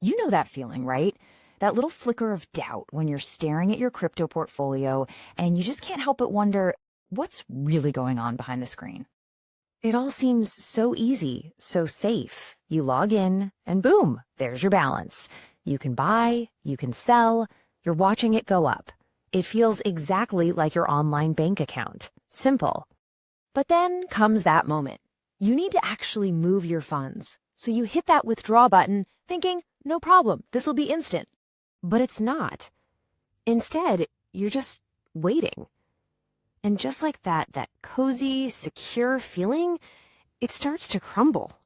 You know that feeling, right? That little flicker of doubt when you're staring at your crypto portfolio and you just can't help but wonder what's really going on behind the screen. It all seems so easy, so safe. You log in and boom, there's your balance. You can buy, you can sell, you're watching it go up. It feels exactly like your online bank account. Simple. But then comes that moment. You need to actually move your funds. So you hit that withdraw button thinking, no problem, this will be instant. But it's not. Instead, you're just waiting. And just like that cozy, secure feeling, it starts to crumble.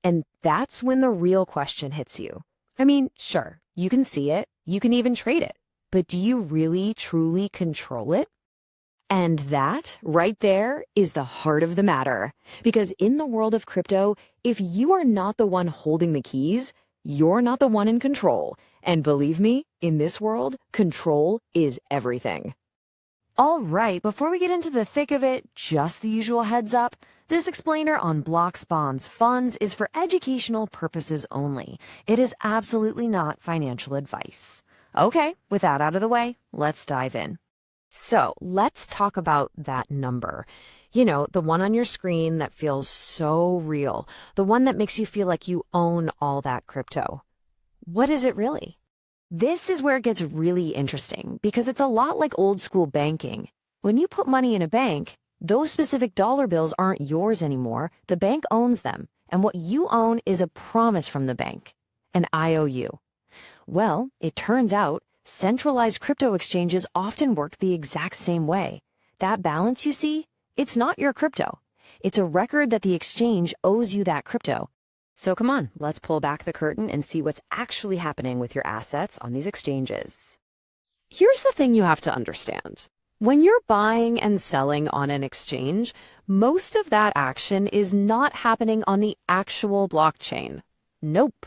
And that's when the real question hits you. I mean, sure, you can see it, you can even trade it, but do you really, truly control it? And that, right there, is the heart of the matter. Because in the world of crypto, if you are not the one holding the keys, you're not the one in control. And believe me, in this world, control is everything. All right, before we get into the thick of it, just the usual heads up. This explainer on blocks, bonds, funds is for educational purposes only. It is absolutely not financial advice. Okay, with that out of the way, let's dive in. So let's talk about that number. You know, the one on your screen that feels so real, the one that makes you feel like you own all that crypto. What is it really? This is where it gets really interesting because it's a lot like old school banking. When you put money in a bank, those specific dollar bills aren't yours anymore. The bank owns them, and what you own is a promise from the bank, an IOU. Well, it turns out centralized crypto exchanges often work the exact same way. That balance you see, it's not your crypto. It's a record that the exchange owes you that crypto. So come on, let's pull back the curtain and see what's actually happening with your assets on these exchanges. Here's the thing you have to understand. When you're buying and selling on an exchange, most of that action is not happening on the actual blockchain. Nope.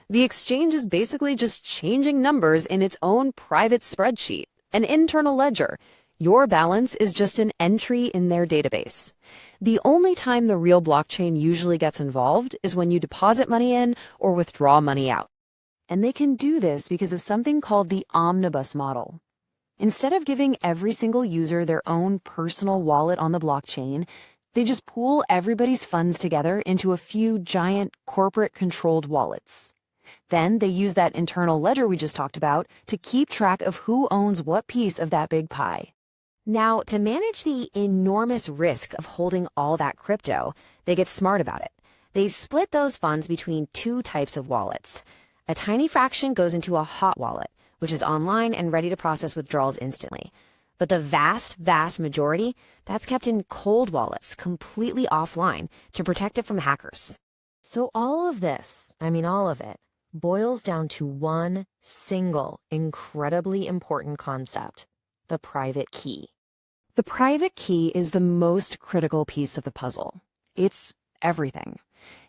The exchange is basically just changing numbers in its own private spreadsheet, an internal ledger. Your balance is just an entry in their database. The only time the real blockchain usually gets involved is when you deposit money in or withdraw money out. And they can do this because of something called the omnibus model. Instead of giving every single user their own personal wallet on the blockchain, they just pool everybody's funds together into a few giant corporate-controlled wallets. Then they use that internal ledger we just talked about to keep track of who owns what piece of that big pie. Now, to manage the enormous risk of holding all that crypto, they get smart about it. They split those funds between two types of wallets. A tiny fraction goes into a hot wallet, which is online and ready to process withdrawals instantly. But the vast majority, that's kept in cold wallets, completely offline, to protect it from hackers. So all of this, all of it, boils down to one single, incredibly important concept: the private key. The private key is the most critical piece of the puzzle. It's everything.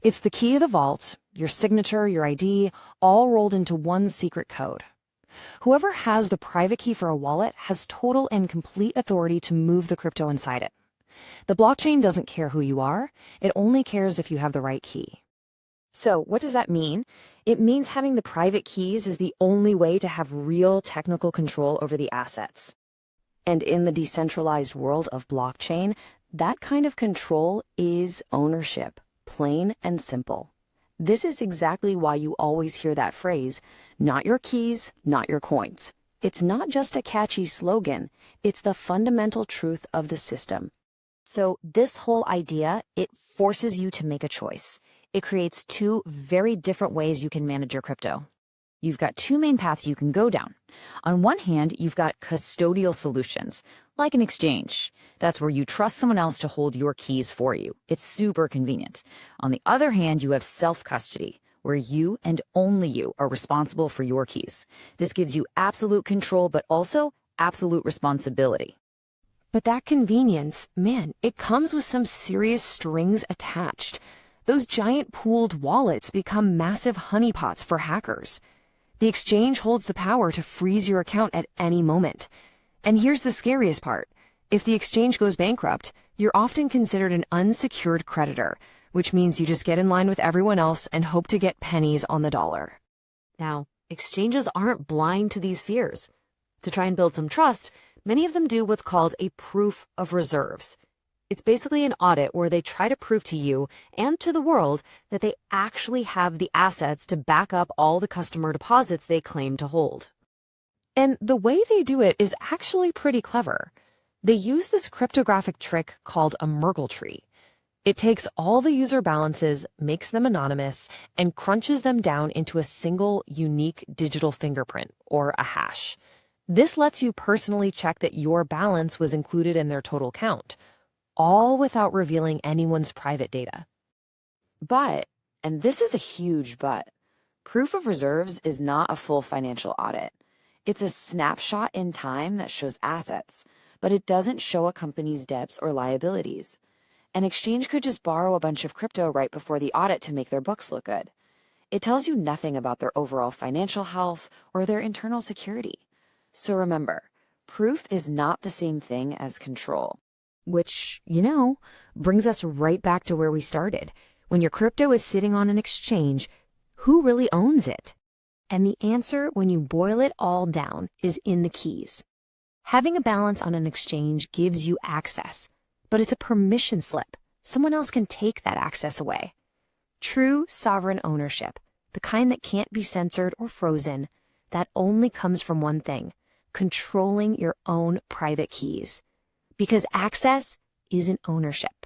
It's the key to the vault, your signature, your ID, all rolled into one secret code. Whoever has the private key for a wallet has total and complete authority to move the crypto inside it. The blockchain doesn't care who you are. It only cares if you have the right key. So what does that mean? It means having the private keys is the only way to have real technical control over the assets. And in the decentralized world of blockchain, that kind of control is ownership, plain and simple. This is exactly why you always hear that phrase, not your keys, not your coins. It's not just a catchy slogan, it's the fundamental truth of the system. So this whole idea, it forces you to make a choice. It creates two very different ways you can manage your crypto. You've got two main paths you can go down. On one hand, you've got custodial solutions, like an exchange. That's where you trust someone else to hold your keys for you. It's super convenient. On the other hand, you have self-custody, where you and only you are responsible for your keys. This gives you absolute control, but also absolute responsibility. But that convenience, man, it comes with some serious strings attached. Those giant pooled wallets become massive honeypots for hackers. The exchange holds the power to freeze your account at any moment. And here's the scariest part. If the exchange goes bankrupt, you're often considered an unsecured creditor, which means you just get in line with everyone else and hope to get pennies on the dollar. Now, exchanges aren't blind to these fears. To try and build some trust, many of them do what's called a proof of reserves. It's basically an audit where they try to prove to you and to the world that they actually have the assets to back up all the customer deposits they claim to hold. And the way they do it is actually pretty clever. They use this cryptographic trick called a Merkle tree. It takes all the user balances, makes them anonymous, and crunches them down into a single unique digital fingerprint, or a hash. This lets you personally check that your balance was included in their total count, all without revealing anyone's private data. But, and this is a huge but, proof of reserves is not a full financial audit. It's a snapshot in time that shows assets, but it doesn't show a company's debts or liabilities. An exchange could just borrow a bunch of crypto right before the audit to make their books look good. It tells you nothing about their overall financial health or their internal security. So remember, proof is not the same thing as control. Which, brings us right back to where we started. When your crypto is sitting on an exchange, who really owns it? And the answer, when you boil it all down, is in the keys. Having a balance on an exchange gives you access, but it's a permission slip. Someone else can take that access away. True sovereign ownership, the kind that can't be censored or frozen, that only comes from one thing: controlling your own private keys. Because access isn't ownership.